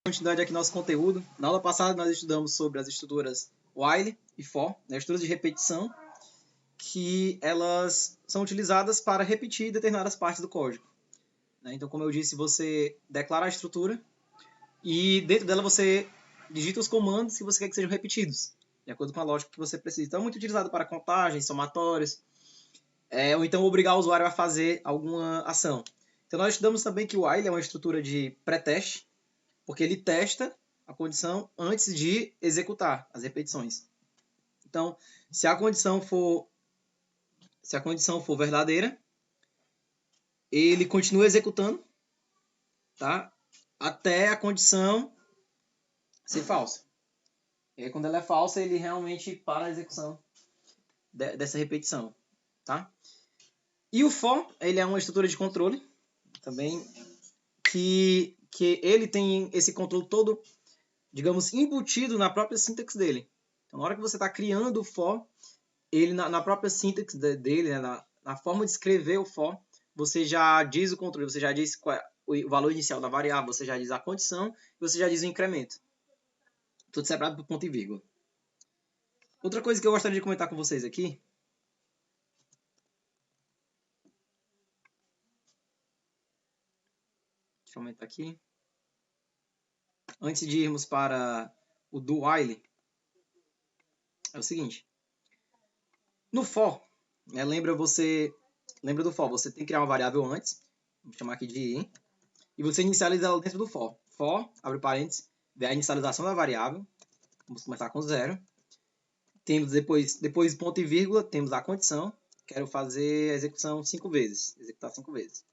Continuidade aqui nosso conteúdo. Na aula passada nós estudamos sobre as estruturas while e for, né, estruturas de repetição, que elas são utilizadas para repetir determinadas partes do código. Então, como eu disse, você declara a estrutura e dentro dela você digita os comandos que você quer que sejam repetidos, de acordo com a lógica que você precisa. Então, é muito utilizado para contagens, somatórios, ou então obrigar o usuário a fazer alguma ação. Então, nós estudamos também que o while é uma estrutura de pré-teste, porque ele testa a condição antes de executar as repetições. Então, se a condição for verdadeira, ele continua executando, tá? Até a condição ser falsa. E aí, quando ela é falsa, ele realmente para a execução dessa repetição, tá? E o for, ele é uma estrutura de controle também que ele tem esse controle todo, digamos, embutido na própria sintaxe dele. Então, na hora que você está criando o for, ele na própria sintaxe dele, né, na forma de escrever o for, você já diz o controle, você já diz qual é o valor inicial da variável, você já diz a condição, e você já diz o incremento. Tudo separado por ponto e vírgula. Outra coisa que eu gostaria de comentar com vocês aqui, deixa eu aumentar aqui, antes de irmos para o do while, é o seguinte. No for, né, lembra do for, você tem que criar uma variável antes, vou chamar aqui de i, e você inicializa ela dentro do for. For, abre parênteses, vê a inicialização da variável, vamos começar com 0. Temos depois ponto e vírgula, temos a condição, quero fazer a execução 5 vezes, executar 5 vezes.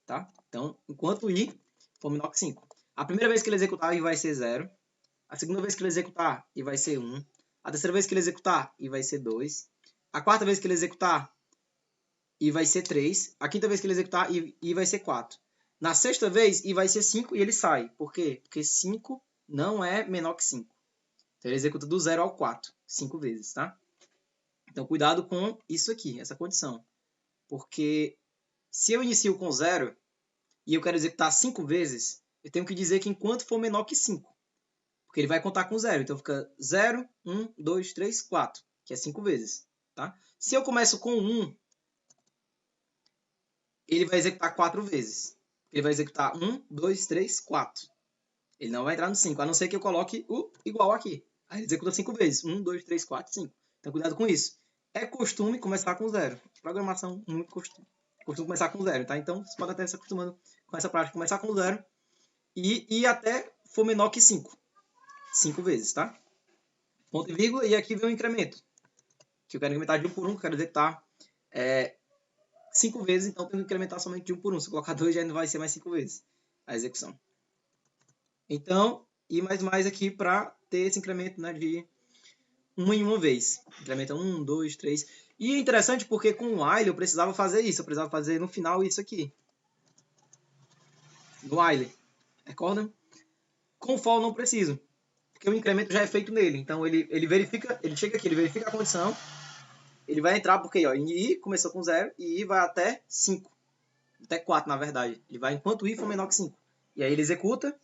Tá? Então, enquanto i for menor que 5. A primeira vez que ele executar, i vai ser 0. A segunda vez que ele executar, i vai ser 1. A terceira vez que ele executar, i vai ser 2. A quarta vez que ele executar, i vai ser 3. A quinta vez que ele executar, i vai ser 4. Na sexta vez, i vai ser 5 e ele sai. Por quê? Porque 5 não é menor que 5. Então, ele executa do 0 ao 4, 5 vezes, tá? Então, cuidado com isso aqui, essa condição. Porque se eu inicio com 0 e eu quero executar 5 vezes, eu tenho que dizer que enquanto for menor que 5. Porque ele vai contar com 0. Então, fica 0, 1, 2, 3, 4, que é 5 vezes. Tá? Se eu começo com 1, ele vai executar 4 vezes. Ele vai executar 1, 2, 3, 4. Ele não vai entrar no 5, a não ser que eu coloque o igual aqui. Aí ele executa 5 vezes. 1, 2, 3, 4, 5. Então, cuidado com isso. É costume começar com 0. Programação, muito costume começar com 0, tá? Então, você pode até se acostumando com essa prática, começar com 0 e até for menor que 5. 5 vezes, tá? Ponto e vírgula, e aqui vem o incremento. Que eu quero incrementar de 1 por 1, que eu quero executar 5 vezes, então tenho que incrementar somente de 1 por 1. Se eu colocar 2, já não vai ser mais 5 vezes a execução. Então, e mais aqui para ter esse incremento, né, de 1 em uma vez. Incrementa 1, 2, 3. E é interessante porque com o while eu precisava fazer isso. Eu precisava fazer no final isso aqui. No while. Recordam? Com o for eu não preciso. Porque o incremento já é feito nele. Então ele verifica, ele chega aqui, ele verifica a condição. Ele vai entrar porque ó, i começou com 0 e i vai até 5. Até 4, na verdade. Ele vai enquanto i for menor que 5. E aí ele executa.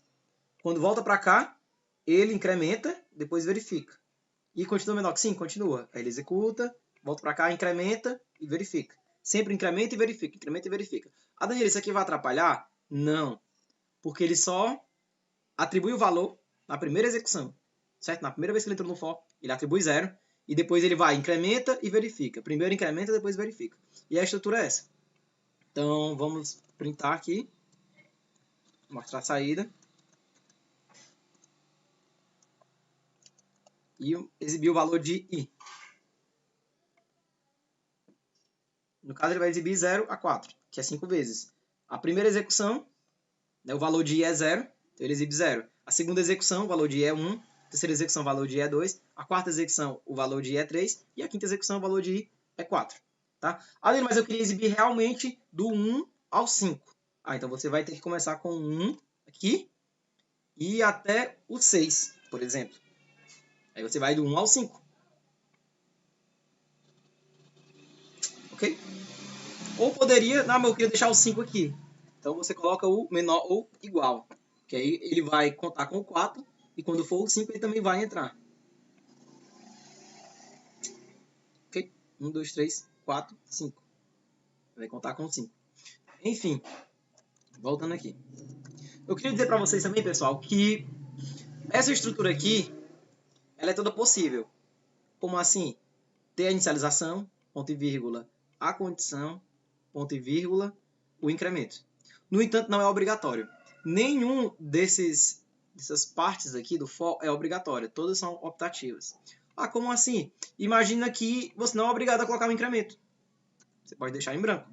Quando volta para cá, ele incrementa, depois verifica. E continua menor que 5? Continua. Aí ele executa, volta para cá, incrementa e verifica. Sempre incrementa e verifica, incrementa e verifica. Ah, Daniel, isso aqui vai atrapalhar? Não. Porque ele só atribui o valor na primeira execução. Certo? Na primeira vez que ele entrou no for, ele atribui 0. E depois ele vai, incrementa e verifica. Primeiro incrementa, depois verifica. E a estrutura é essa. Então, vamos printar aqui. Mostrar a saída. E exibir o valor de i. No caso, ele vai exibir 0 a 4, que é 5 vezes. A primeira execução, né, o valor de i é 0, então ele exibe 0. A segunda execução, o valor de i é 1. A terceira execução, o valor de i é 2. A quarta execução, o valor de i é 3. E a quinta execução, o valor de i é 4. Tá? Além, mas eu queria exibir realmente do 1 ao 5. Então você vai ter que começar com 1 aqui e até o 6, por exemplo. Aí você vai do 1 ao 5. Ok? Ou poderia, não, mas eu queria deixar o 5 aqui. Então você coloca o menor ou igual. Que aí ele vai contar com o 4 e quando for o 5 ele também vai entrar. Ok? 1, 2, 3, 4, 5. Vai contar com 5. Enfim, voltando aqui. Eu queria dizer para vocês também, pessoal, que essa estrutura aqui, ela é toda possível. Como assim? Ter a inicialização, ponto e vírgula, a condição, ponto e vírgula, o incremento. No entanto, não é obrigatório. Nenhum dessas partes aqui do for é obrigatório. Todas são optativas. Ah, como assim? Imagina que você não é obrigado a colocar um incremento. Você pode deixar em branco.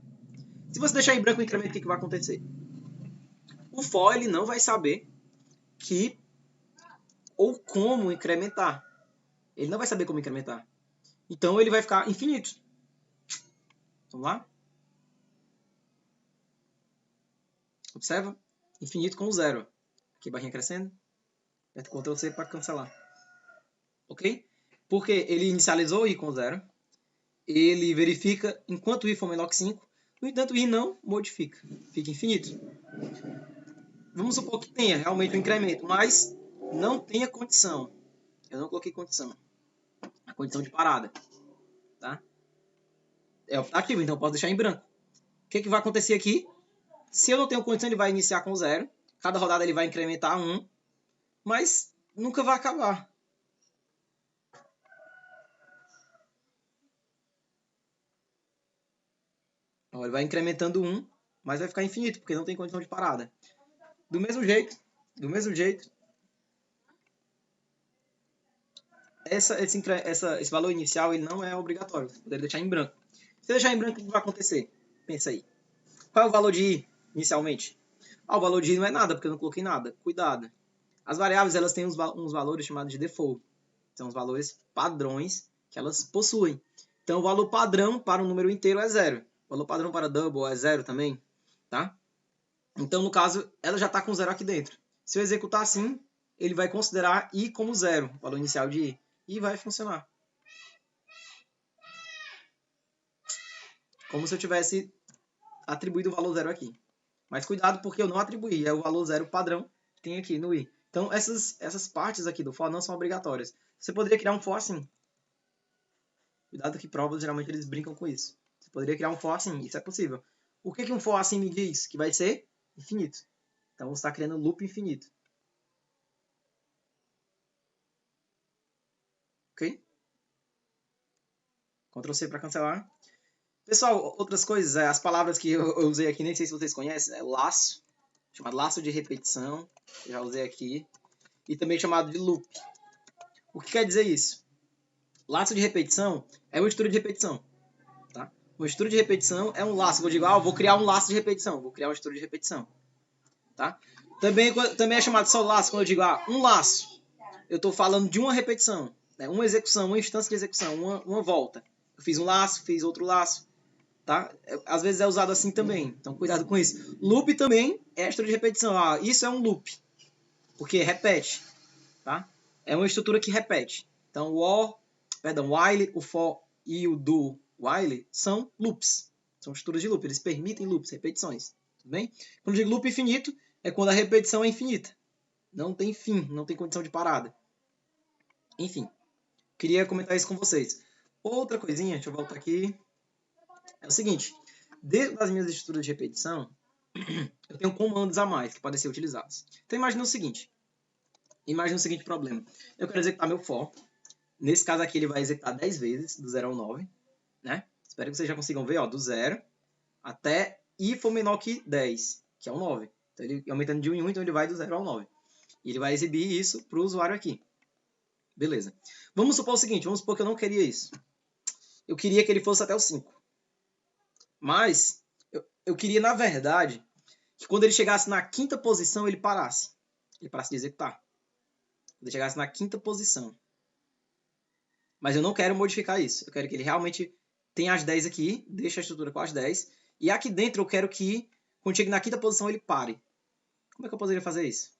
Se você deixar em branco o incremento, o que vai acontecer? O for ele não vai saber que ou como incrementar. Ele não vai saber como incrementar. Então ele vai ficar infinito. Vamos lá? Observa? Infinito com zero. Aqui barrinha crescendo. Aperta Ctrl C para cancelar. Ok? Porque ele inicializou o i com zero. Ele verifica enquanto o i for menor que 5. No entanto, o i não modifica. Fica infinito. Vamos supor que tenha realmente um incremento, mas não tenha condição. Eu não coloquei condição. A condição de parada. Tá? É optativo, então eu posso deixar em branco. O que vai acontecer aqui? Se eu não tenho condição, ele vai iniciar com 0. Cada rodada ele vai incrementar 1. Mas nunca vai acabar. Então, ele vai incrementando 1, mas vai ficar infinito, porque não tem condição de parada. Do mesmo jeito, esse valor inicial ele não é obrigatório. Você poderia deixar em branco. Se deixar em branco, o que vai acontecer? Pensa aí. Qual é o valor de i inicialmente? O valor de i não é nada, porque eu não coloquei nada. Cuidado. As variáveis elas têm uns valores chamados de default. São os valores padrões que elas possuem. Então, o valor padrão para um número inteiro é 0. O valor padrão para double é 0 também. Tá? Então, no caso, ela já está com 0 aqui dentro. Se eu executar assim, ele vai considerar i como 0, o valor inicial de i, e vai funcionar. Como se eu tivesse atribuído o valor 0 aqui. Mas cuidado, porque eu não atribuí, é o valor 0 padrão que tem aqui no i. Então, essas partes aqui do for não são obrigatórias. Você poderia criar um for assim. Cuidado que provas, geralmente, eles brincam com isso. Você poderia criar um for assim, isso é possível. O que um for assim me diz? Que vai ser infinito. Então, você está criando um loop infinito. Ok? Ctrl C para cancelar. Pessoal, outras coisas, as palavras que eu usei aqui, nem sei se vocês conhecem, é laço, chamado laço de repetição, eu já usei aqui, e também chamado de loop. O que quer dizer isso? Laço de repetição é uma estrutura de repetição. Tá? Uma estrutura de repetição é um laço. Eu digo, vou criar um laço de repetição, vou criar uma estrutura de repetição. Tá? Também é chamado só laço quando eu digo, um laço. Eu estou falando de uma repetição, né? Uma execução, uma instância de execução, uma volta. Eu fiz um laço, fiz outro laço. Tá? Às vezes é usado assim também, então cuidado com isso. Loop também é estrutura de repetição. Isso é um loop, porque repete. Tá? É uma estrutura que repete. Então o while, o for e o do while são loops. São estruturas de loop, eles permitem loops, repetições. Tudo bem? Quando eu digo loop infinito, é quando a repetição é infinita. Não tem fim, não tem condição de parada. Enfim, queria comentar isso com vocês. Outra coisinha, deixa eu voltar aqui. É o seguinte, dentro das minhas estruturas de repetição, eu tenho comandos a mais que podem ser utilizados. Então imagine o seguinte problema. Eu quero executar meu for. Nesse caso aqui ele vai executar 10 vezes, do 0 ao 9. Né? Espero que vocês já consigam ver, do 0 até i for menor que 10, que é o 9. Então ele aumentando de 1 em 1, então ele vai do 0 ao 9. E ele vai exibir isso para o usuário aqui. Beleza. Vamos supor o seguinte, vamos supor que eu não queria isso. Eu queria que ele fosse até o 5. Mas eu queria, na verdade, que quando ele chegasse na quinta posição, ele parasse. Ele parasse de executar. Quando ele chegasse na quinta posição. Mas eu não quero modificar isso. Eu quero que ele realmente tenha as 10 aqui, deixe a estrutura com as 10. E aqui dentro eu quero que, quando chegue na quinta posição, ele pare. Como é que eu poderia fazer isso?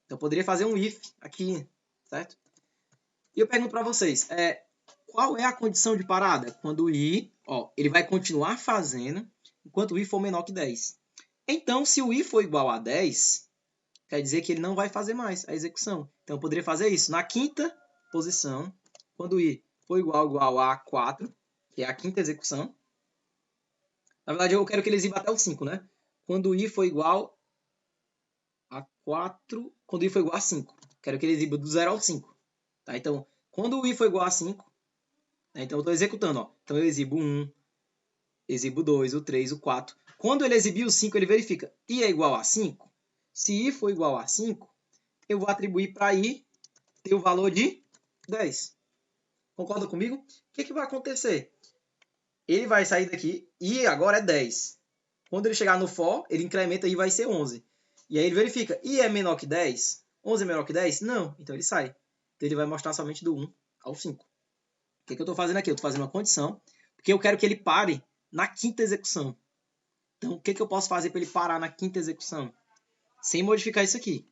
Então, eu poderia fazer um if aqui, certo? E eu pergunto para vocês, qual é a condição de parada? Quando o i, ele vai continuar fazendo enquanto o i for menor que 10. Então, se o i for igual a 10, quer dizer que ele não vai fazer mais a execução. Então, eu poderia fazer isso. Na quinta posição, quando i for igual a 4, que é a quinta execução. Na verdade, eu quero que ele exiba até o 5, né? Quando i for igual a 4, quando i for igual a 5. Quero que ele exiba do 0 ao 5. Tá? Então, quando o i for igual a 5, né? Então eu estou executando. Ó. Então eu exibo 1, exibo 2, o 3, o 4. Quando ele exibir o 5, ele verifica i é igual a 5. Se i for igual a 5, eu vou atribuir para i ter o valor de 10. Concorda comigo? O que vai acontecer? Ele vai sair daqui, i agora é 10. Quando ele chegar no for, ele incrementa e vai ser 11. E aí ele verifica, i é menor que 10? 11 é menor que 10? Não, então ele sai. Então ele vai mostrar somente do 1 ao 5. O que eu estou fazendo aqui? Eu estou fazendo uma condição, porque eu quero que ele pare na quinta execução. Então, o que eu posso fazer para ele parar na quinta execução? Sem modificar isso aqui.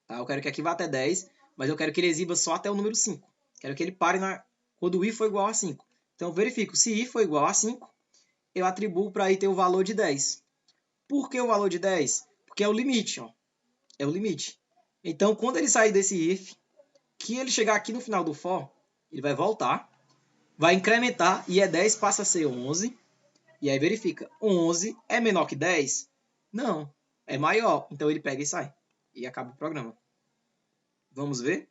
Tá? Eu quero que aqui vá até 10, mas eu quero que ele exiba só até o número 5. Quero que ele pare quando o i for igual a 5. Então, eu verifico. Se i for igual a 5, eu atribuo para i ter o valor de 10. Por que o valor de 10? Porque é o limite. Ó. É o limite. Então, quando ele sair desse if, que ele chegar aqui no final do for, ele vai voltar, vai incrementar, e 10 passa a ser 11, e aí verifica, 11 é menor que 10? Não, é maior. Então ele pega e sai, e acaba o programa. Vamos ver?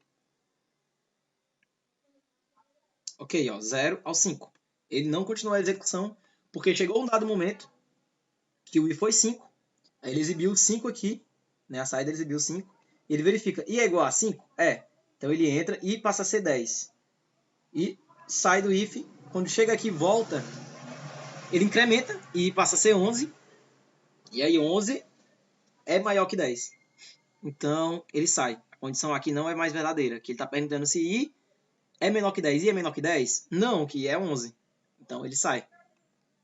Ok, ó, 0 ao 5. Ele não continuou a execução, porque chegou um dado momento que o i foi 5, aí ele exibiu 5 aqui, né, a saída ele exibiu 5, e ele verifica, i é igual a 5? É. Então ele entra e passa a ser 10. E sai do if, quando chega aqui volta, ele incrementa e passa a ser 11, e aí 11 é maior que 10. Então ele sai. A condição aqui não é mais verdadeira, que ele está perguntando se i é menor que 10. I é menor que 10? Não, que é 11. Então ele sai.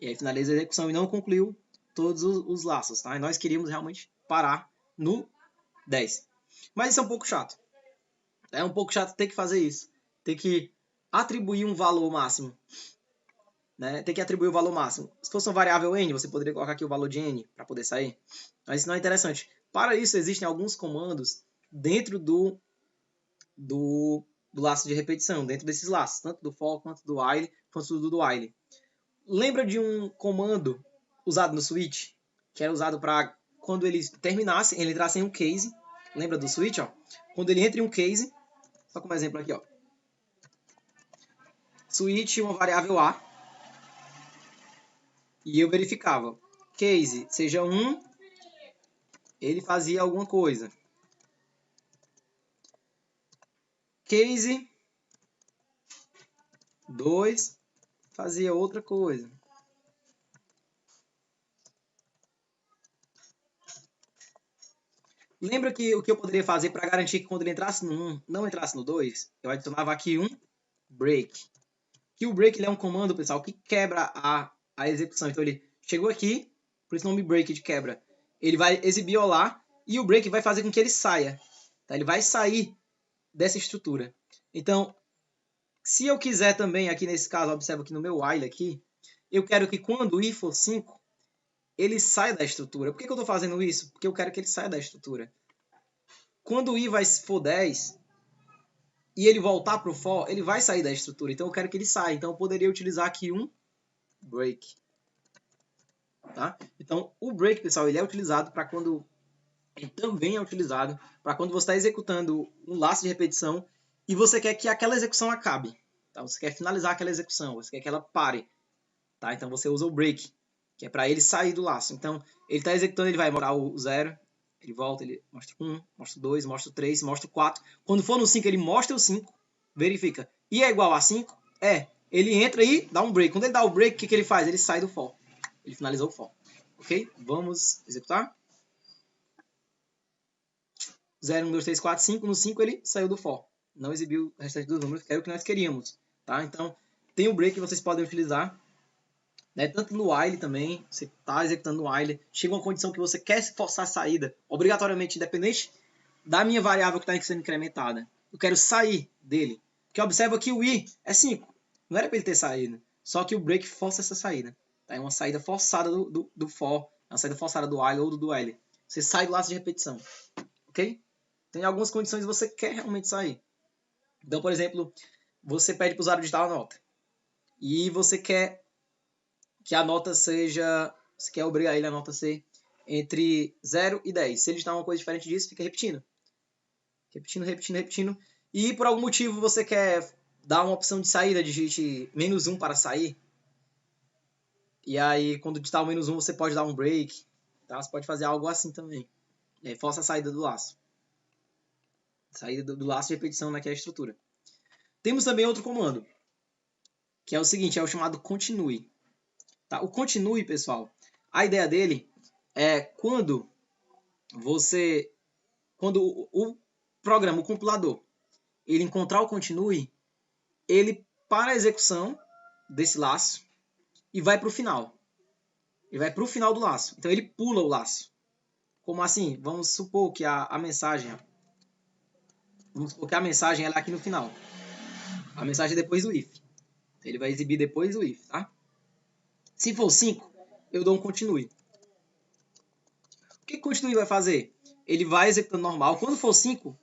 E aí finaliza a execução e não concluiu todos os laços. Tá? E nós queríamos realmente parar no 10. Mas isso é um pouco chato. É um pouco chato ter que fazer isso. Ter que atribuir um valor máximo. Né? Tem que atribuir o valor máximo. Se fosse uma variável n, você poderia colocar aqui o valor de n para poder sair. Mas isso não é interessante. Para isso, existem alguns comandos dentro do laço de repetição, dentro desses laços, tanto do for quanto do while, quanto do while. Lembra de um comando usado no switch, que era usado para quando ele terminasse, ele entrasse em um case. Lembra do switch? Ó? Quando ele entra em um case, só como exemplo aqui, ó. Switch, uma variável a, e eu verificava. Case, seja 1, ele fazia alguma coisa. Case 2 fazia outra coisa. Lembra que o que eu poderia fazer para garantir que quando ele entrasse no 1, não entrasse no 2? Eu adicionava aqui um break. Que o break ele é um comando, pessoal, que quebra a execução. Então ele chegou aqui, por esse nome break de quebra. Ele vai exibir olá e o break vai fazer com que ele saia. Tá? Ele vai sair dessa estrutura. Então, se eu quiser também, aqui nesse caso, observa aqui no meu while aqui, eu quero que quando o i for 5, ele saia da estrutura. Por que eu estou fazendo isso? Porque eu quero que ele saia da estrutura. Quando o i for 10 e ele voltar para o for, ele vai sair da estrutura. Então eu quero que ele saia. Então eu poderia utilizar aqui um break. Tá? Então o break, pessoal, ele é utilizado para quando... Ele também é utilizado para quando você está executando um laço de repetição e você quer que aquela execução acabe. Tá? Você quer finalizar aquela execução, você quer que ela pare. Tá? Então você usa o break, que é para ele sair do laço. Então ele está executando, ele vai mostrar o 0, ele volta, ele mostra o 1, mostra o 2, mostra o 3, mostra o 4. Quando for no 5, ele mostra o 5, verifica. E é igual a 5? É. Ele entra e dá um break. Quando ele dá o break, o que ele faz? Ele sai do for. Ele finalizou o for. Ok? Vamos executar. 0, 1, 2, 3, 4, 5. No 5 ele saiu do for. Não exibiu o restante dos números, que era o que nós queríamos. Tá? Então, tem o break que vocês podem utilizar. Né? Tanto no while também, você está executando no while, chega uma condição que você quer forçar a saída, obrigatoriamente independente da minha variável que está sendo incrementada. Eu quero sair dele. Porque observa que o i é 5. Não era para ele ter saído. Só que o break força essa saída. Tá? É uma saída forçada do for, é uma saída forçada do while ou do while. Você sai do laço de repetição. ok? Tem algumas condições que você quer realmente sair. Então, por exemplo, você pede para o usuário digitar a nota. E você quer que a nota seja... Você quer obrigar ele a nota ser entre 0 e 10. Se ele digitar uma coisa diferente disso, fica repetindo. Repetindo, repetindo, repetindo. E por algum motivo você quer dar uma opção de saída, digite -1 para sair. E aí, quando digitar o -1, você pode dar um break. Tá? Você pode fazer algo assim também. Força a saída do laço. Saída do laço de repetição naquela estrutura. Temos também outro comando, que é o seguinte, é o chamado continue. Tá? O continue, pessoal, a ideia dele é quando o programa, o compilador, ele encontrar o continue, ele para a execução desse laço e vai para o final. Ele vai para o final do laço. Então ele pula o laço. Como assim? Vamos supor que a mensagem... Vamos supor que a mensagem ela é aqui no final. A mensagem é depois do if. Ele vai exibir depois do if, tá? Se for 5, eu dou um continue. O que o continue vai fazer? Ele vai executando normal. Quando for 5,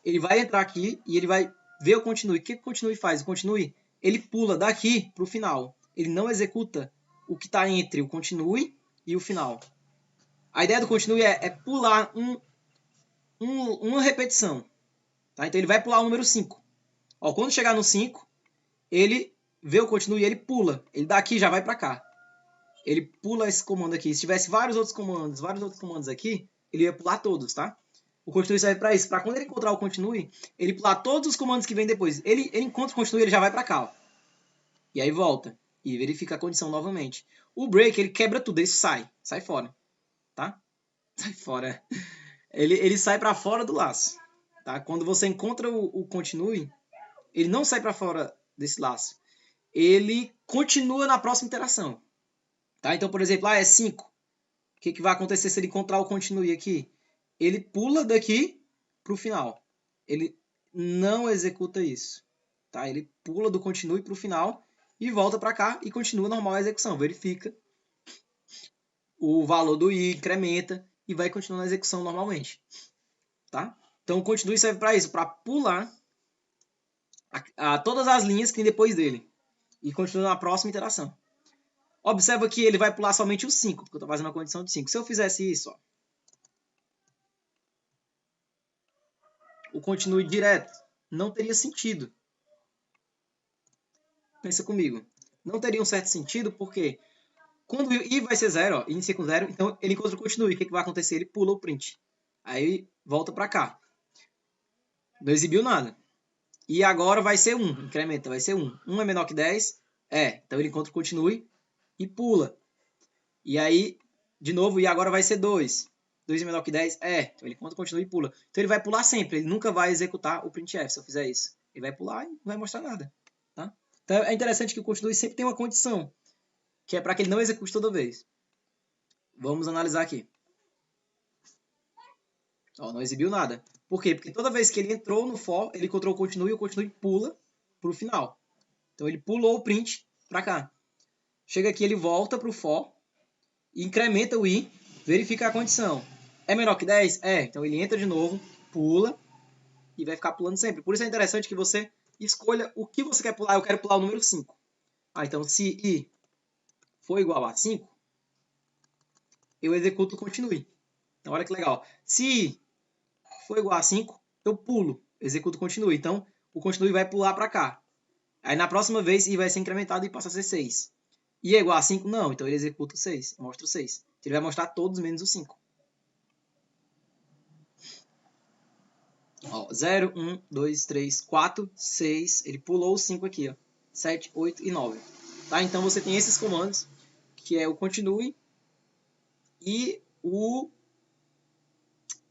ele vai entrar aqui e ele vai ver o continue. O que o continue faz? O continue, ele pula daqui para o final. Ele não executa o que está entre o continue e o final. A ideia do continue é pular uma repetição. Tá? Então ele vai pular o número 5. Ó, quando chegar no 5, ele vê o continue e ele pula. Ele daqui já vai para cá. Ele pula esse comando aqui. Se tivesse vários outros comandos aqui, ele ia pular todos, tá? O continue serve para isso. Para quando ele encontrar o continue, ele pular todos os comandos que vem depois. Ele encontra o continue, ele já vai para cá, ó. E aí volta. E verifica a condição novamente. O break, ele quebra tudo. Ele sai fora. Tá? Sai fora. Ele sai para fora do laço. Tá? Quando você encontra o continue, ele não sai para fora desse laço. Ele continua na próxima interação. Tá? Então, por exemplo, é 5. O que vai acontecer se ele encontrar o continue aqui? Ele pula daqui para o final. Ele não executa isso. Tá? Ele pula do continue para o final e volta para cá e continua normal a execução. Verifica o valor do i, incrementa e vai continuando a execução normalmente. Tá? Então o continue serve para isso, para pular todas as linhas que tem depois dele e continua na próxima interação. Observa que ele vai pular somente os 5, porque eu estou fazendo uma condição de 5. Se eu fizesse isso, ó, o continue direto, não teria sentido. Pensa comigo. Não teria um certo sentido, porque quando i vai ser 0, ó, inicia com 0, então ele encontra o continue. O que vai acontecer? Ele pula o print. Aí volta para cá. Não exibiu nada. E agora vai ser 1, incrementa, vai ser 1. 1 é menor que 10? Então ele encontra o continue e pula. E aí, de novo, e agora vai ser 2. 2 é menor que 10? Então ele conta, continua e pula. Então ele vai pular sempre, ele nunca vai executar o printf se eu fizer isso. Ele vai pular e não vai mostrar nada. Tá? Então é interessante que o continue sempre tem uma condição, que é para que ele não execute toda vez. Vamos analisar aqui. Ó, não exibiu nada. Por quê? Porque toda vez que ele entrou no for, ele encontrou o continue pula para o final. Então ele pulou o print para cá. Chega aqui, ele volta para o for, incrementa o i, verifica a condição. É menor que 10? Então ele entra de novo, pula e vai ficar pulando sempre. Por isso é interessante que você escolha o que você quer pular. Eu quero pular o número 5. Então se i for igual a 5, eu executo o continue. Então olha que legal. Se i for igual a 5, eu pulo, executo o continue. Então o continue vai pular para cá. Aí na próxima vez i vai ser incrementado e passa a ser 6. I é igual a 5? Não, então ele executa o 6, mostra o 6. Ele vai mostrar todos menos o 5. 0, 1, 2, 3, 4, 6. Ele pulou o 5 aqui, ó. 7, 8 e 9. Tá? Então você tem esses comandos, que é o continue e o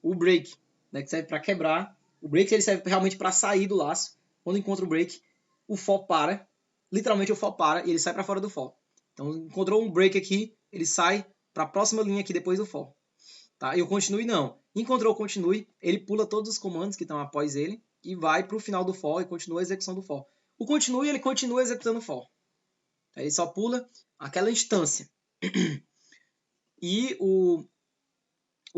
break, né, que serve para quebrar. O break ele serve realmente para sair do laço. Quando encontra o break, o for para. Literalmente o for para e ele sai para fora do for. Então encontrou um break aqui, ele sai para a próxima linha aqui depois do for. Tá? E o continue não. Encontrou o continue, ele pula todos os comandos que estão após ele e vai para o final do for e continua a execução do for. O continue, ele continua executando o for. Ele só pula aquela instância. E o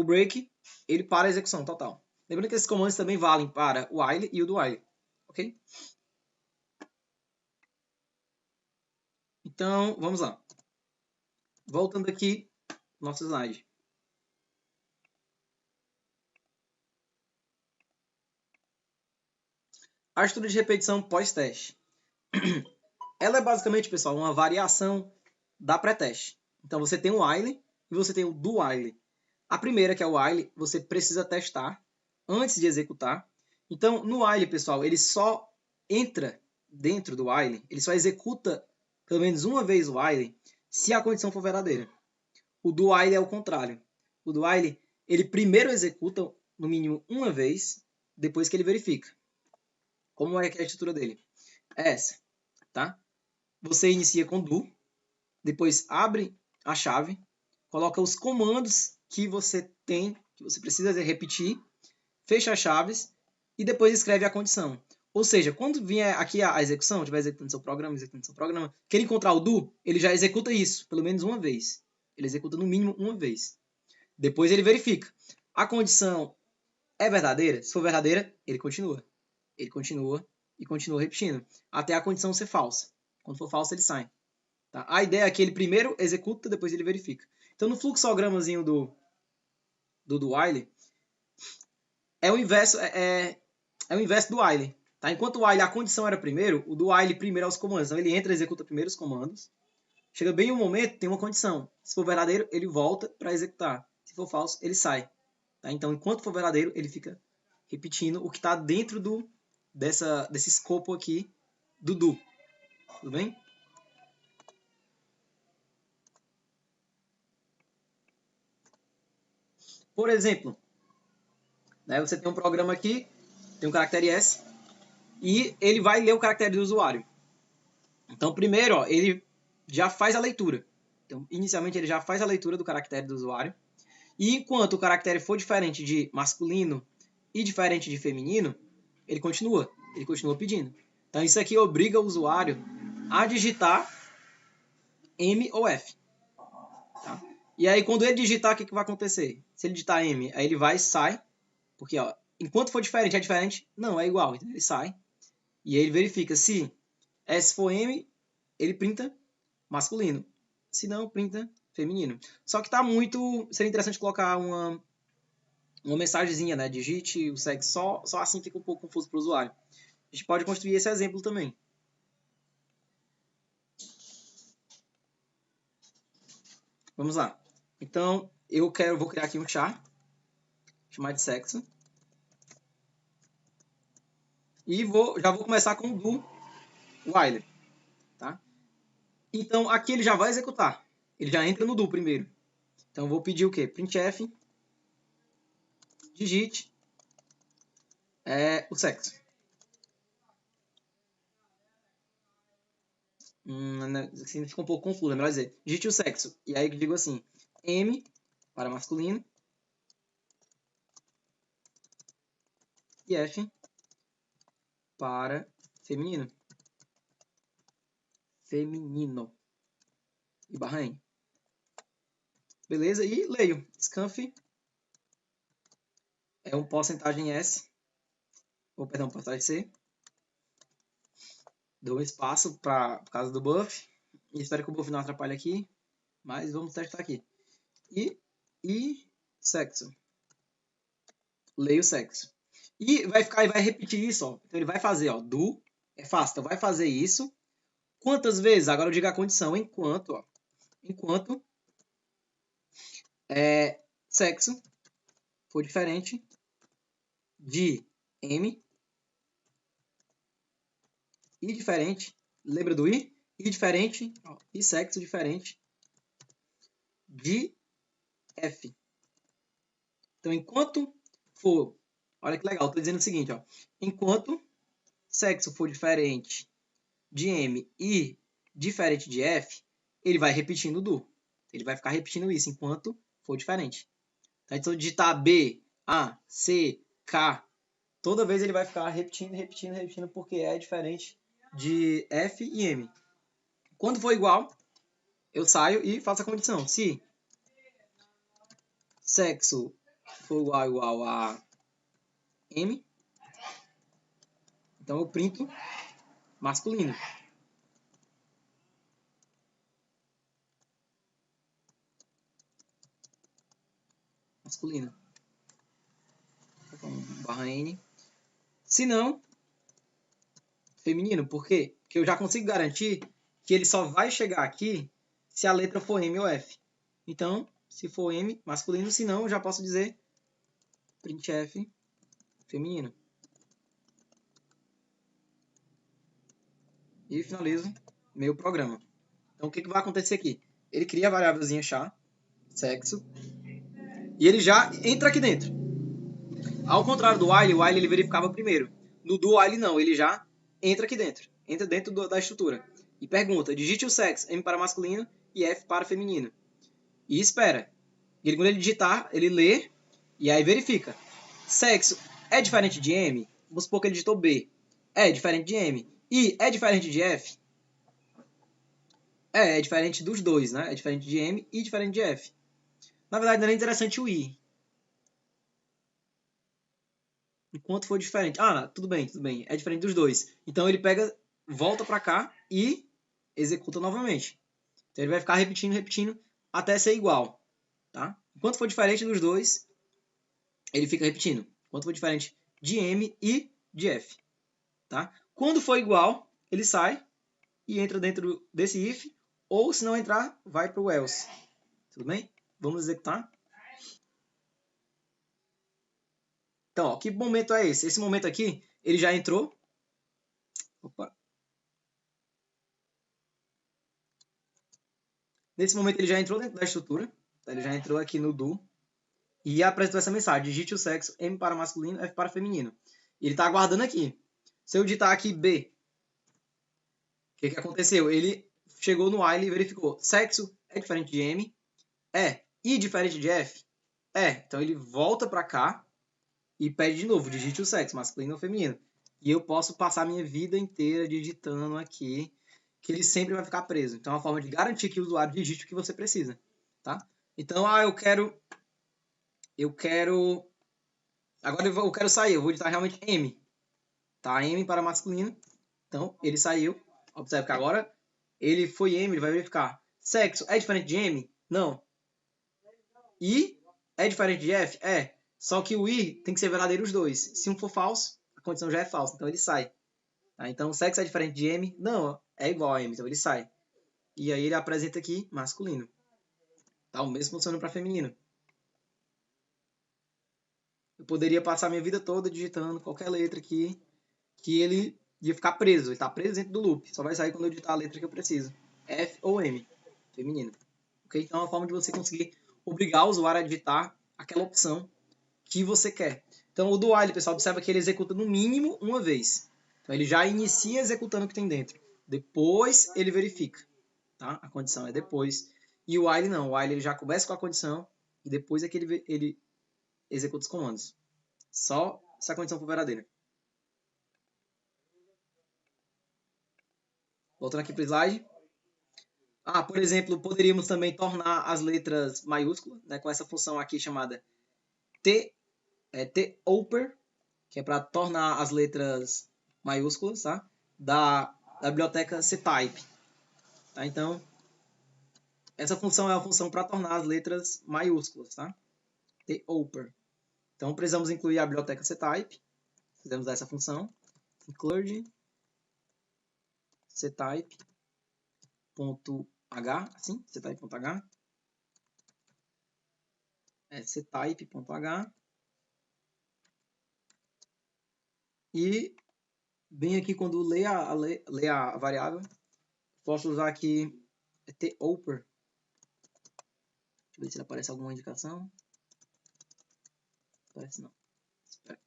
break, ele para a execução total. Lembrando que esses comandos também valem para o while e o do while, ok? Então, vamos lá. Voltando aqui no nosso slide. A estrutura de repetição pós-teste. Ela é basicamente, pessoal, uma variação da pré-teste. Então, você tem o while e você tem o do while. A primeira, que é o while, você precisa testar antes de executar. Então, no while, pessoal, ele só entra dentro do while, ele só executa pelo menos uma vez o while se a condição for verdadeira. O do while é o contrário. O do while, ele primeiro executa no mínimo uma vez, depois que ele verifica. Como é que é a estrutura dele? É essa, tá? Você inicia com do, depois abre a chave, coloca os comandos que você tem, que você precisa repetir, fecha as chaves e depois escreve a condição. Ou seja, quando vier aqui a execução, estiver executando seu programa, que ele encontrar o do, ele já executa isso, pelo menos uma vez. Ele executa no mínimo uma vez. Depois ele verifica. A condição é verdadeira? Se for verdadeira, ele continua. Ele continua e continua repetindo, até a condição ser falsa. Quando for falsa, ele sai. Tá? A ideia é que ele primeiro executa, depois ele verifica. Então, no fluxogramazinho do while, é o inverso, é o inverso do while. Tá? Enquanto o while, a condição era primeiro, o do while primeiro é os comandos. Então, ele entra e executa primeiro os comandos. Chega bem um momento, tem uma condição. Se for verdadeiro, ele volta para executar. Se for falso, ele sai. Tá? Então, enquanto for verdadeiro, ele fica repetindo o que está dentro desse escopo aqui do do. Tudo bem? Por exemplo, né, você tem um programa aqui, tem um caractere S, e ele vai ler o caractere do usuário. Então, primeiro, ó, ele já faz a leitura. Então, inicialmente, ele já faz a leitura do caractere do usuário. E enquanto o caractere for diferente de masculino e diferente de feminino, ele continua pedindo. Então, isso aqui obriga o usuário a digitar M ou F. Tá? E aí, quando ele digitar, o que vai acontecer? Se ele digitar M, aí ele vai e sai, porque ó, enquanto for diferente, é diferente? Não, é igual. Então, ele sai e aí ele verifica se S for M, ele printa masculino. Se não, printa feminino. Só que tá muito... Seria interessante colocar uma mensagenzinha, né? Digite o sexo só assim fica um pouco confuso para o usuário. A gente pode construir esse exemplo também. Vamos lá. Então, vou criar aqui um char, chamar de sexo. E já vou começar com o do while. Tá? Então, aqui ele já vai executar. Ele já entra no do primeiro. Então, eu vou pedir o quê? Printf, digite o sexo. Assim fica um pouco confuso, é melhor dizer. Digite o sexo. E aí eu digo assim, M para masculino e F para feminino. Feminino. E barra N. Beleza? E leio. Scanf é um porcentagem S. Ou, perdão, porcentagem C. Dou um espaço por causa do buff. E espero que o buff não atrapalhe aqui. Mas vamos testar aqui. E sexo. Leio sexo. E vai repetir isso, ó. Então ele vai fazer, ó, do, é fácil, então vai fazer isso. Quantas vezes? Agora eu digo a condição, enquanto sexo for diferente de M e diferente, lembra do I? E diferente, ó, e sexo diferente de F. Então, enquanto for, olha que legal, estou dizendo o seguinte, ó, enquanto sexo for diferente de M e diferente de F, ele vai repetindo do. Ele vai ficar repetindo isso enquanto for diferente. Então, se eu digitar B, A, C, K, toda vez ele vai ficar repetindo, porque é diferente de F e M. Quando for igual, eu saio e faço a condição. Se sexo for igual a M. Então eu printo masculino. Masculino. Então, barra N. Se não, feminino. Por quê? Porque eu já consigo garantir que ele só vai chegar aqui se a letra for M ou F. Então, se for M, masculino. Se não, eu já posso dizer printf feminino. E finalizo meu programa. Então, o que vai acontecer aqui? Ele cria a variávelzinha char, sexo, e ele já entra aqui dentro. Ao contrário do while, o while ele verificava primeiro. No do while não, ele já entra aqui dentro. Entra dentro da estrutura. E pergunta, digite o sexo, M para masculino e F para feminino. E espera. E quando ele digitar, ele lê e aí verifica. Sexo é diferente de M? Vamos supor que ele digitou B. É diferente de M. I é diferente de F? É diferente dos dois, né? É diferente de M e diferente de F. Na verdade, não é interessante o I. Enquanto for diferente. Ah, tudo bem, tudo bem. É diferente dos dois. Então ele pega, volta para cá e executa novamente. Então ele vai ficar repetindo, repetindo até ser igual. Tá? Enquanto for diferente dos dois, ele fica repetindo. Enquanto for diferente de M e de F. Tá? Quando for igual, ele sai e entra dentro desse if. Ou se não entrar, vai para o else. Tudo bem? Vamos executar. Então, ó, que momento é esse? Esse momento aqui, ele já entrou. Opa. Nesse momento, ele já entrou dentro da estrutura. Ele já entrou aqui no do. E apresentou essa mensagem. Digite o sexo, M para masculino, F para feminino. E ele está aguardando aqui. Se eu digitar aqui B, o que aconteceu? Ele chegou no while e verificou. Sexo é diferente de M? É. I diferente de F? É. Então ele volta para cá e pede de novo. Digite o sexo, masculino ou feminino. E eu posso passar a minha vida inteira digitando aqui, que ele sempre vai ficar preso. Então é uma forma de garantir que o usuário digite o que você precisa. Tá? Então, eu quero agora eu quero sair, eu vou digitar realmente M. Tá? M para masculino. Então, ele saiu. Observe que agora ele foi M, ele vai verificar. Sexo é diferente de M? Não. I é diferente de F? É. Só que o I tem que ser verdadeiro os dois. Se um for falso, a condição já é falsa. Então, ele sai. Tá? Então, o sexo é diferente de M? Não, é igual a M. Então, ele sai. E aí, ele apresenta aqui masculino. Tá? O mesmo funciona para feminino. Eu poderia passar minha vida toda digitando qualquer letra aqui, que ele ia ficar preso. Ele está preso dentro do loop. Só vai sair quando eu digitar a letra que eu preciso. F ou M. Feminino. Okay? Então é uma forma de você conseguir obrigar o usuário a digitar aquela opção que você quer. Então o do while, pessoal, observa que ele executa no mínimo uma vez. Então ele já inicia executando o que tem dentro. Depois ele verifica. Tá? A condição é depois. E o while não. O while ele já começa com a condição e depois é que ele executa os comandos. Só se a condição for verdadeira. Voltando aqui para o slide. Por exemplo, poderíamos também tornar as letras maiúsculas, né, com essa função aqui chamada toper, que é para tornar as letras maiúsculas, tá? Da biblioteca ctype. Tá? Então, essa função é a função para tornar as letras maiúsculas, tá? toper. Então, precisamos incluir a biblioteca ctype. Fizemos essa função. Include ctype.h, assim, ctype.h. ctype.h. E bem aqui quando lê a variável, posso usar aqui toper. Deixa eu ver se aparece alguma indicação. Parece não. Espera.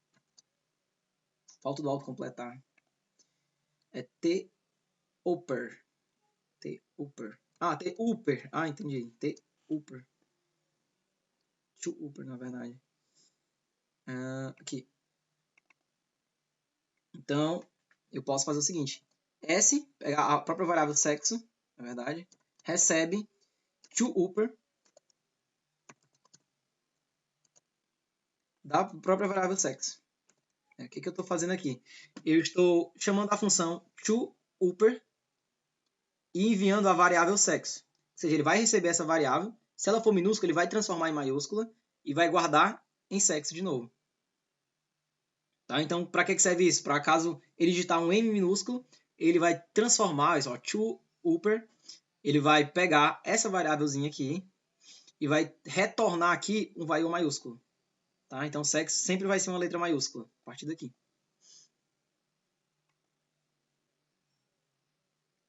Falta do autocompletar. É toper. Toper. T-upper. Entendi. T-upper. To-upper, na verdade. Aqui. Então, eu posso fazer o seguinte. S, pegar a própria variável sexo, na verdade, recebe to-upper da própria variável sexo. O que eu estou fazendo aqui? Eu estou chamando a função toUpper e enviando a variável sexo. Ou seja, ele vai receber essa variável. Se ela for minúscula, ele vai transformar em maiúscula e vai guardar em sexo de novo. Tá? Então, para que serve isso? Para caso ele digitar um M minúsculo, ele vai transformar, ó, toUpper, ele vai pegar essa variávelzinha aqui e vai retornar aqui um valor maiúsculo. Tá? Então, sexo sempre vai ser uma letra maiúscula a partir daqui.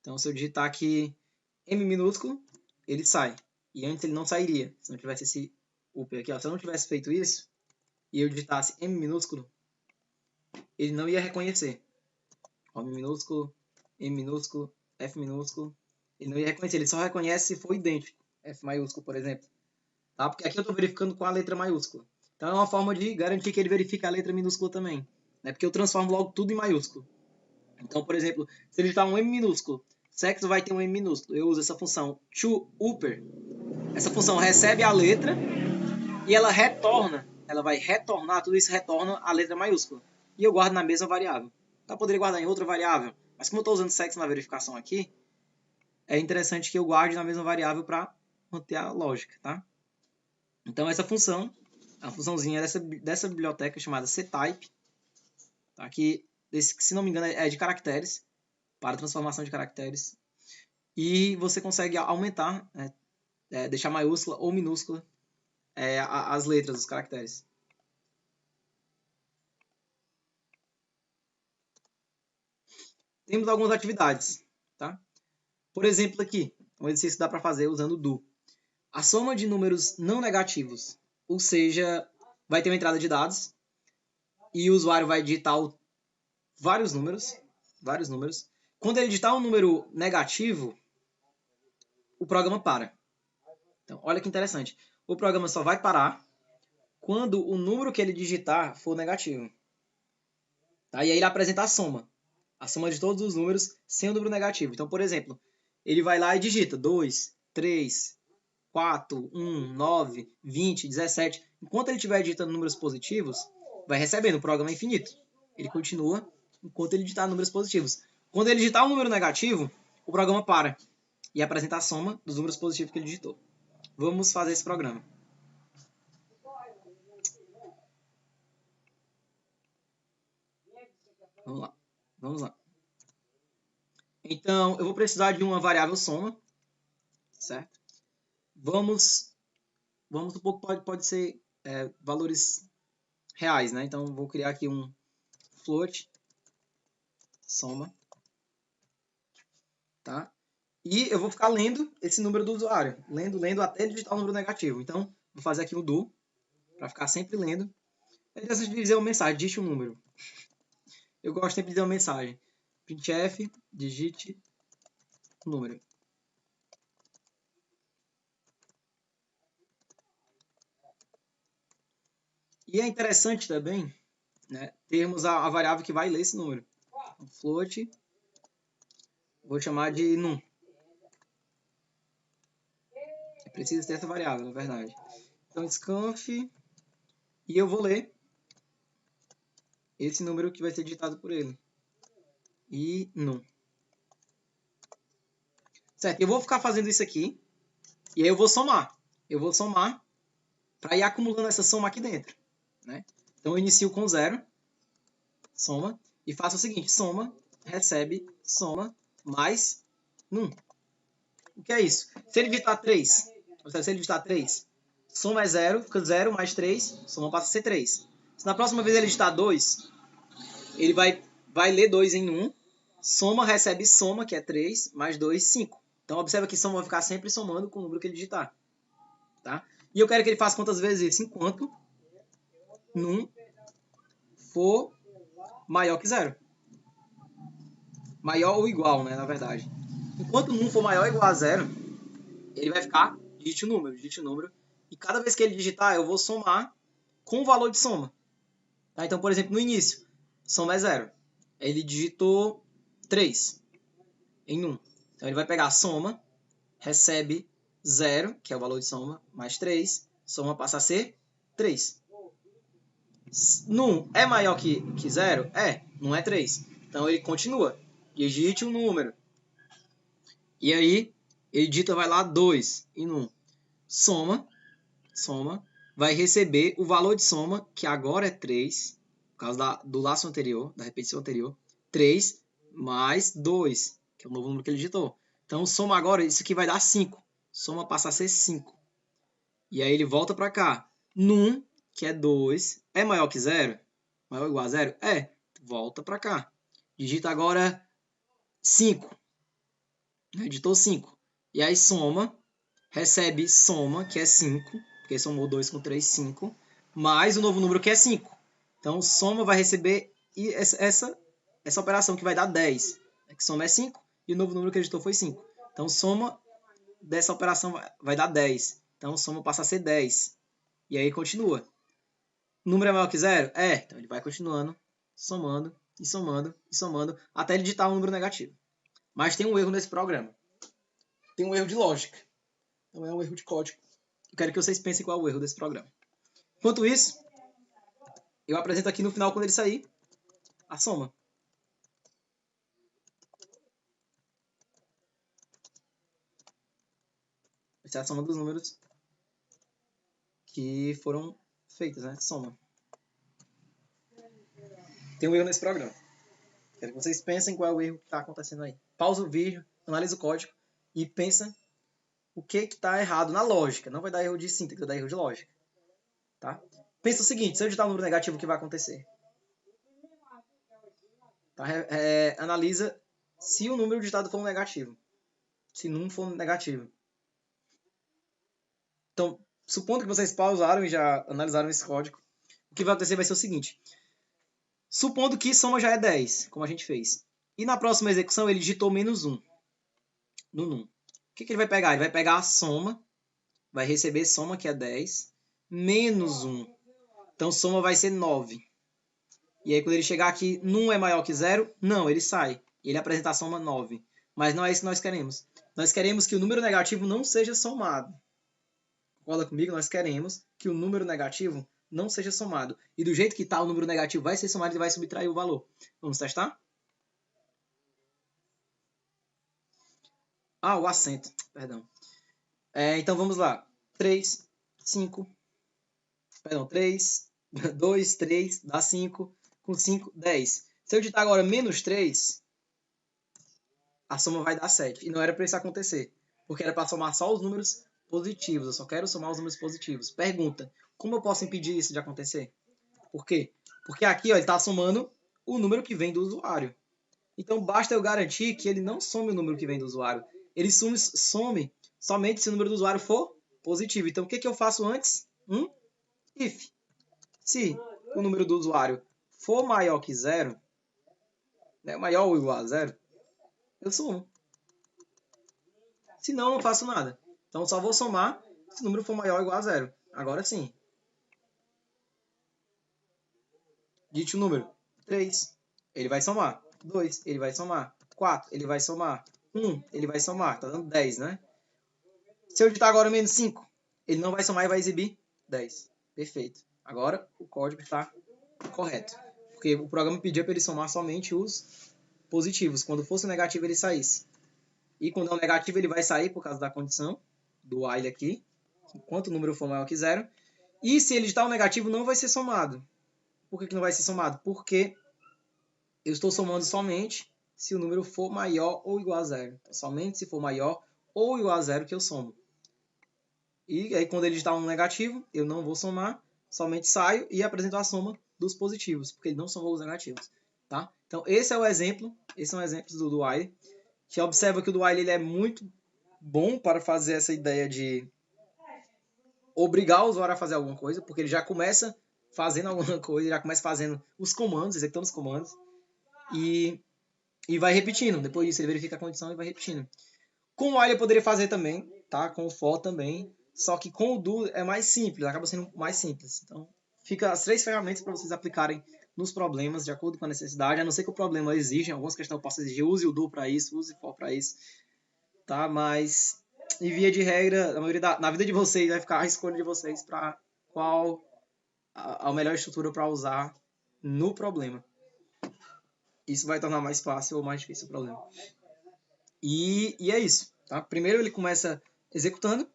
Então, se eu digitar aqui M minúsculo, ele sai. E antes ele não sairia, se não tivesse esse upper aqui. Ó. Se eu não tivesse feito isso, e eu digitasse M minúsculo, ele não ia reconhecer. Ó, M minúsculo, F minúsculo. Ele não ia reconhecer, ele só reconhece se for idêntico. F maiúsculo, por exemplo. Tá? Porque aqui eu estou verificando com a letra maiúscula. Então é uma forma de garantir que ele verifique a letra minúscula também. Né? Porque eu transformo logo tudo em maiúsculo. Então, por exemplo, se ele digitar um M minúsculo, sexo vai ter um M minúsculo. Eu uso essa função toUpper. Essa função recebe a letra e ela retorna. Ela vai retornar, tudo isso retorna a letra maiúscula. E eu guardo na mesma variável. Então, eu poderia guardar em outra variável. Mas como eu estou usando sexo na verificação aqui, é interessante que eu guarde na mesma variável para manter a lógica, tá? Então, essa função, a funçãozinha dessa biblioteca chamada ctype, tá? Que, se não me engano, é de caracteres, para transformação de caracteres. E você consegue aumentar, deixar maiúscula ou minúscula as letras dos caracteres. Temos algumas atividades, tá? Por exemplo, aqui, um exercício que dá para fazer usando o do. A soma de números não negativos, ou seja, vai ter uma entrada de dados e o usuário vai digitar vários números. Quando ele digitar um número negativo, o programa para. Então, olha que interessante. O programa só vai parar quando o número que ele digitar for negativo. Tá? E aí ele apresenta a soma. A soma de todos os números sem o número negativo. Então, por exemplo, ele vai lá e digita 2, 3, 4, 1, 9, 20, 17. Enquanto ele estiver digitando números positivos, vai recebendo. O programa é infinito. Ele continua enquanto ele digitar números positivos. Quando ele digitar um número negativo, o programa para e apresenta a soma dos números positivos que ele digitou. Vamos fazer esse programa. Vamos lá. Então, eu vou precisar de uma variável soma, certo? Vamos supor que pode ser valores reais, né? Então, vou criar aqui um float soma, tá? E eu vou ficar lendo esse número do usuário, lendo até ele digitar o número negativo. Então, vou fazer aqui o do, para ficar sempre lendo. É interessante dizer uma mensagem, digite um número. Eu gosto sempre de dizer uma mensagem. Printf, digite o número. E é interessante também, né, termos a variável que vai ler esse número. Um float, vou chamar de num. Precisa ter essa variável, na verdade. Então, scanf, e eu vou ler esse número que vai ser digitado por ele. E num. Certo, eu vou ficar fazendo isso aqui, e aí eu vou somar. Eu vou somar para ir acumulando essa soma aqui dentro. Né? Então, eu inicio com 0, soma, e faço o seguinte, soma, recebe, soma, mais num. O que é isso? Se ele digitar 3, soma é 0, fica 0 mais 3, soma passa a ser 3. Se na próxima vez ele digitar 2, ele vai ler 2 em 1, soma, recebe soma, que é 3, mais 2, 5. Então, observa que soma vai ficar sempre somando com o número que ele digitar. Tá? E eu quero que ele faça quantas vezes isso? Enquanto num for maior que 0. Maior ou igual, né, na verdade. Enquanto num for maior ou igual a 0, ele vai ficar, digite o número, e cada vez que ele digitar, eu vou somar com o valor de soma. Tá? Então, por exemplo, no início, soma é 0. Ele digitou 3 em 1. Então, ele vai pegar a soma, recebe 0, que é o valor de soma, mais 3, soma passa a ser 3. Num é maior que 0? É, não é 3. Então ele continua. Digite um número. E aí, ele digita, vai lá 2 e num. Soma, vai receber o valor de soma, que agora é 3, por causa do laço anterior, da repetição anterior. 3 mais 2, que é o novo número que ele digitou. Então, soma agora, isso aqui vai dar 5. Soma passa a ser 5. E aí ele volta para cá. Num, que é 2, é maior que 0? Maior ou igual a 0? É. Volta para cá. Digita agora 5. Digitou 5. E aí soma, recebe soma, que é 5, porque somou 2 com 3, 5, mais o novo número que é 5. Então, soma vai receber essa operação que vai dar 10. Que soma é 5 e o novo número que digitou foi 5. Então, soma dessa operação vai dar 10. Então, soma passa a ser 10. E aí continua. O número é maior que 0? É. Então, ele vai continuando, somando, e somando, e somando, até ele digitar um número negativo. Mas tem um erro nesse programa. Tem um erro de lógica. Não é um erro de código. Eu quero que vocês pensem qual é o erro desse programa. Enquanto isso, eu apresento aqui no final, quando ele sair, a soma. Essa é a soma dos números que foram feitos, né? Soma. Tem um erro nesse programa. Quero que vocês pensem qual é o erro que está acontecendo aí. Pausa o vídeo, analisa o código e pensa o que está errado na lógica. Não vai dar erro de síntese, vai dar erro de lógica. Tá? Pensa o seguinte, se eu digitar um número negativo, o que vai acontecer? Tá? Analisa se o número digitado for um negativo. Se não for um negativo. Então, supondo que vocês pausaram e já analisaram esse código, o que vai acontecer vai ser o seguinte. Supondo que soma já é 10, como a gente fez. E na próxima execução ele digitou menos 1 no num. O que ele vai pegar? Ele vai pegar a soma, vai receber soma, que é 10, menos 1. Então, soma vai ser 9. E aí, quando ele chegar aqui, num é maior que 0, não, ele sai. Ele apresenta a soma 9. Mas não é isso que nós queremos. Nós queremos que o número negativo não seja somado. Concorda comigo? Nós queremos que o número negativo não seja somado. E do jeito que está, o número negativo vai ser somado e vai subtrair o valor. Vamos testar? Ah, o acento. Perdão. Então vamos lá. 3, 5. Perdão, 3, 2, 3, dá 5. Com 5, 10. Se eu digitar agora menos 3, a soma vai dar 7. E não era para isso acontecer. Porque era para somar só os números positivos. Eu só quero somar os números positivos. Pergunta: como eu posso impedir isso de acontecer? Por quê? Porque aqui ó, ele está somando o número que vem do usuário. Então basta eu garantir que ele não some o número que vem do usuário. Ele some somente se o número do usuário for positivo. Então o que eu faço antes? If. Se o número do usuário for maior que 0, né, maior ou igual a 0, eu somo. Se não, não faço nada. Então só vou somar se o número for maior ou igual a 0. Agora sim. Dite o número 3. Ele vai somar. 2, ele vai somar. 4, ele vai somar. 1, ele vai somar. Tá dando 10, né? Se eu digitar agora menos 5, ele não vai somar e vai exibir 10. Perfeito. Agora o código está correto. Porque o programa pediu para ele somar somente os positivos. Quando fosse negativo, ele saísse. E quando é um negativo, ele vai sair por causa da condição do while aqui. Enquanto o número for maior que 0. E se ele digitar um negativo, não vai ser somado. Por que não vai ser somado? Porque eu estou somando somente se o número for maior ou igual a 0. Então, somente se for maior ou igual a 0 que eu somo. E aí, quando ele digitar um negativo, eu não vou somar, somente saio e apresento a soma dos positivos, porque ele não somou os negativos. Tá? Então, esse é o exemplo, esses são exemplos do while. Que observa que o do while ele é muito bom para fazer essa ideia de obrigar o usuário a fazer alguma coisa, porque ele já começa fazendo alguma coisa, já começa fazendo os comandos, executando os comandos, e vai repetindo. Depois disso, ele verifica a condição e vai repetindo. Com o while eu poderia fazer também, tá? Com o for também. Só que com o do é mais simples, acaba sendo mais simples. Então, fica as 3 ferramentas para vocês aplicarem nos problemas de acordo com a necessidade. A não ser que o problema exija, em algumas questões eu posso exigir, use o do para isso, use o for para isso. Tá? Mas, em via de regra, na vida de vocês vai ficar a escolha de vocês para qual a melhor estrutura para usar no problema. Isso vai tornar mais fácil ou mais difícil o problema. E é isso. Tá? Primeiro ele começa executando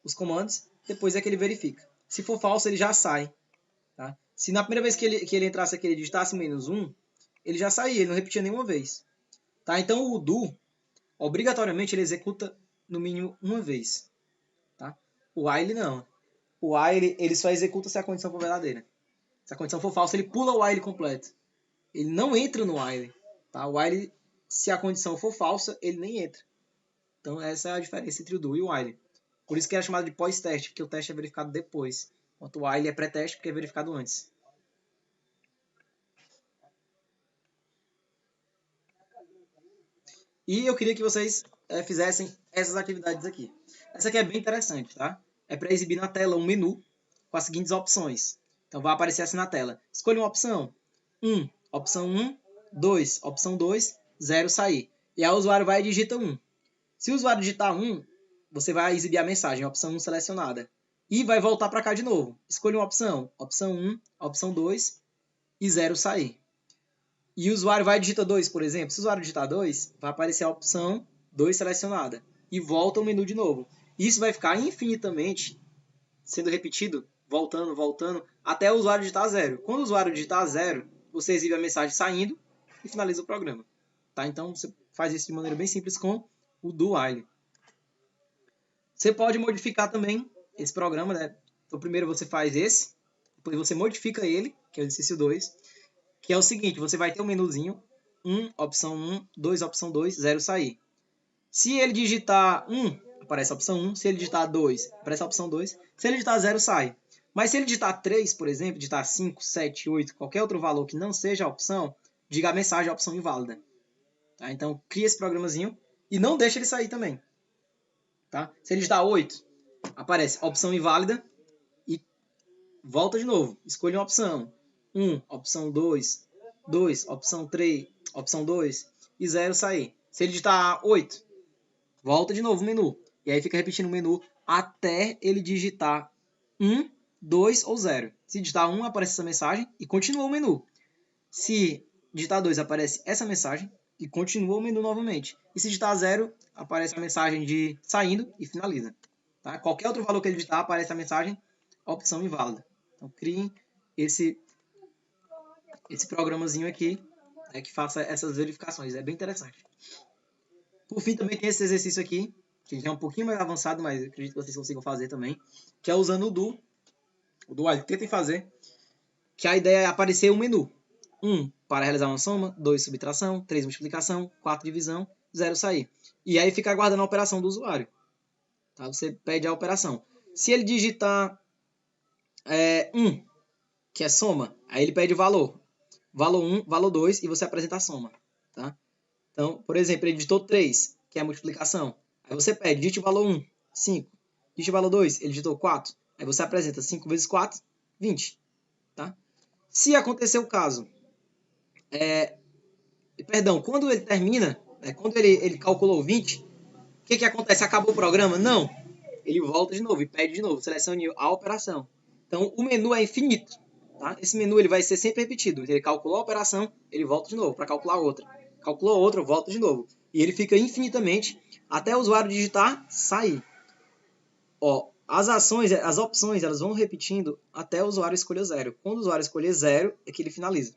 os comandos, depois é que ele verifica. Se for falso, ele já sai. Tá? Se na primeira vez que ele entrasse aqui, ele digitasse -1, ele já saía, ele não repetia nenhuma vez. Tá? Então o do, obrigatoriamente, ele executa no mínimo uma vez. Tá? O while não. O while ele só executa se a condição for verdadeira. Se a condição for falsa, ele pula o while completo. Ele não entra no while. Tá? O while, se a condição for falsa, ele nem entra. Então essa é a diferença entre o do e o while. Por isso que é chamado de pós-teste, porque o teste é verificado depois. Enquanto o while é pré-teste, porque é verificado antes. E eu queria que vocês fizessem essas atividades aqui. Essa aqui é bem interessante, tá? É para exibir na tela um menu com as seguintes opções. Então vai aparecer assim na tela. Escolha uma opção. 1, opção 1, 2, opção 2, 0, sair. E aí o usuário vai e digita 1. Se o usuário digitar 1, você vai exibir a mensagem, opção 1 selecionada. E vai voltar para cá de novo. Escolha uma opção. Opção 1, opção 2 e 0, sair. E o usuário vai digitar 2, por exemplo. Se o usuário digitar 2, vai aparecer a opção 2 selecionada. E volta o menu de novo. Isso vai ficar infinitamente sendo repetido, voltando, até o usuário digitar 0. Quando o usuário digitar 0, você exibe a mensagem saindo e finaliza o programa. Tá? Então, você faz isso de maneira bem simples com o do while. Você pode modificar também esse programa, né? Então, primeiro você faz esse, depois você modifica ele, que é o exercício 2, que é o seguinte, você vai ter um menuzinho, 1, opção 1, 2, opção 2, 0, sair. Se ele digitar 1, aparece a opção 1, se ele digitar 2, aparece a opção 2, se ele digitar 0, sai. Mas se ele digitar 3, por exemplo, digitar 5, 7, 8, qualquer outro valor que não seja a opção, diga a mensagem a opção inválida. Tá? Então, cria esse programazinho e não deixa ele sair também. Tá? Se ele digitar 8, aparece a opção inválida e volta de novo. Escolha uma opção. 1, opção 2, 2, opção 3, opção 2 e 0, sair. Se ele digitar 8, volta de novo o menu. E aí fica repetindo o menu até ele digitar 1, 2 ou 0. Se digitar 1, aparece essa mensagem e continua o menu. Se digitar 2, aparece essa mensagem e continua o menu novamente. E se digitar 0, aparece a mensagem de saindo e finaliza. Tá? Qualquer outro valor que ele digitar, aparece a mensagem opção inválida. Então, criem esse programazinho aqui, né, que faça essas verificações. É bem interessante. Por fim, também tem esse exercício aqui, que já é um pouquinho mais avançado, mas eu acredito que vocês consigam fazer também, que é usando o do while. Tentem fazer, que a ideia é aparecer um menu. 1 para realizar uma soma, 2 subtração, 3 multiplicação, 4 divisão, 0 sair. E aí fica aguardando a operação do usuário. Tá? Você pede a operação. Se ele digitar 1, que é soma, aí ele pede o valor. Valor 1, valor 2, e você apresenta a soma. Tá? Então, por exemplo, ele digitou 3, que é a multiplicação. Aí você pede, digite o valor 1, 5. Digite o valor 2, ele digitou 4. Aí você apresenta 5 vezes 4, 20. Tá? Se acontecer o caso, quando ele termina, quando ele calculou 20, o que acontece? Acabou o programa? Não. Ele volta de novo e pede de novo, selecione a operação. Então, o menu é infinito. Tá? Esse menu ele vai ser sempre repetido. Ele calculou a operação, ele volta de novo para calcular outra. Calculou outra, volta de novo. E ele fica infinitamente até o usuário digitar sair. Ó, as opções, elas vão repetindo até o usuário escolher 0. Quando o usuário escolher 0, é que ele finaliza.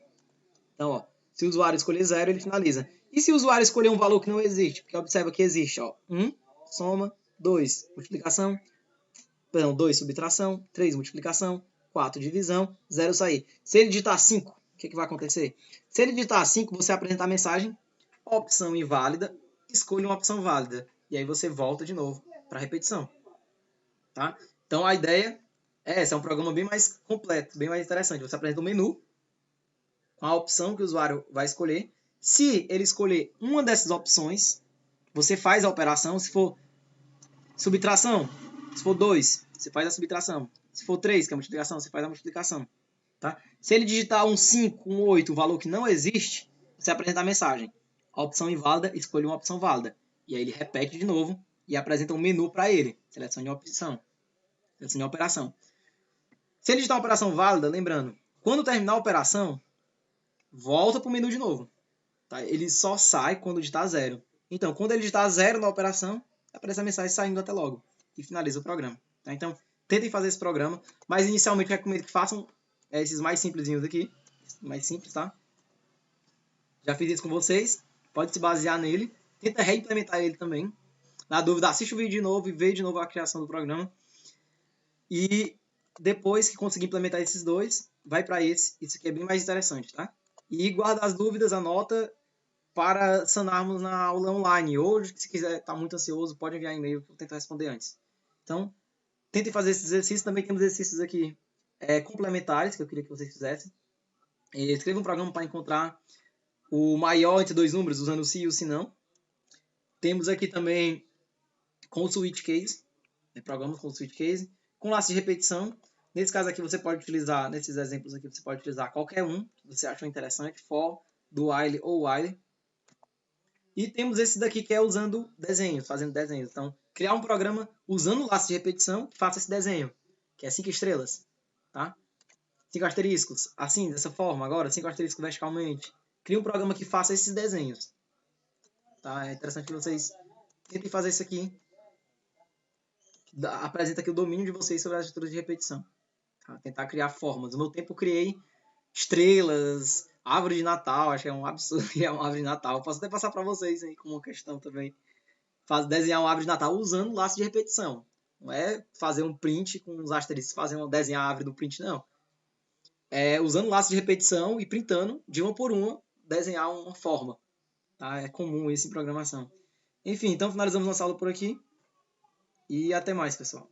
Então, ó, se o usuário escolher 0, ele finaliza. E se o usuário escolher um valor que não existe? Porque observa que existe, ó, 1, soma, 2, multiplicação, 2, subtração, 3, multiplicação, 4, divisão, 0, sair. Se ele digitar 5, o que vai acontecer? Se ele digitar 5, você apresenta a mensagem, opção inválida, escolha uma opção válida. E aí você volta de novo para a repetição. Tá? Então a ideia é essa, é um programa bem mais completo, bem mais interessante. Você apresenta um menu com a opção que o usuário vai escolher. Se ele escolher uma dessas opções, você faz a operação. Se for subtração, se for 2, você faz a subtração. Se for 3, que é a multiplicação, você faz a multiplicação. Tá? Se ele digitar um 5, um 8, um valor que não existe, você apresenta a mensagem. A opção inválida, escolha uma opção válida. E aí ele repete de novo e apresenta um menu para ele. Selecione a opção. Selecione a operação. Se ele digitar uma operação válida, lembrando, quando terminar a operação, volta para o menu de novo. Tá? Ele só sai quando digitar 0. Então, quando ele digitar 0 na operação, aparece a mensagem saindo até logo. E finaliza o programa. Tá? Então, tentem fazer esse programa. Mas, inicialmente, eu recomendo que façam esses mais simplesinhos aqui. Mais simples, tá? Já fiz isso com vocês. Pode se basear nele. Tenta reimplementar ele também. Na dúvida, assiste o vídeo de novo e vê de novo a criação do programa. E depois que conseguir implementar esses dois, vai para esse. Isso aqui é bem mais interessante, tá? E guarda as dúvidas, anota para sanarmos na aula online. Hoje, se quiser, está muito ansioso, pode enviar e-mail que eu tento responder antes. Então, tentem fazer esses exercícios. Também temos exercícios aqui complementares que eu queria que vocês fizessem. Escreva um programa para encontrar o maior entre dois números, usando o se e o se não. Temos aqui também com o switch case, programas com o switch case, com laço de repetição. Nesse caso aqui você pode utilizar, nesses exemplos aqui, você pode utilizar qualquer um que você achou interessante, for, do while ou while. E temos esse daqui que é usando desenhos, fazendo desenhos. Então, criar um programa usando o laço de repetição que faça esse desenho, que é 5 estrelas, tá? 5 asteriscos, assim, dessa forma, agora, 5 asteriscos verticalmente. Cria um programa que faça esses desenhos. Tá? É interessante que vocês tentem fazer isso aqui. Apresenta aqui o domínio de vocês sobre as estruturas de repetição. Tá? Tentar criar formas. No meu tempo, eu criei estrelas, árvore de Natal. Acho que é um absurdo criar uma árvore de Natal. Posso até passar para vocês aí como uma questão também. Desenhar uma árvore de Natal usando laço de repetição. Não é fazer um print com os asteriscos, desenhar a árvore do print, não. É usando laço de repetição e printando, de uma por uma, desenhar uma forma. Tá? É comum isso em programação. Enfim, então finalizamos nossa aula por aqui. E até mais, pessoal.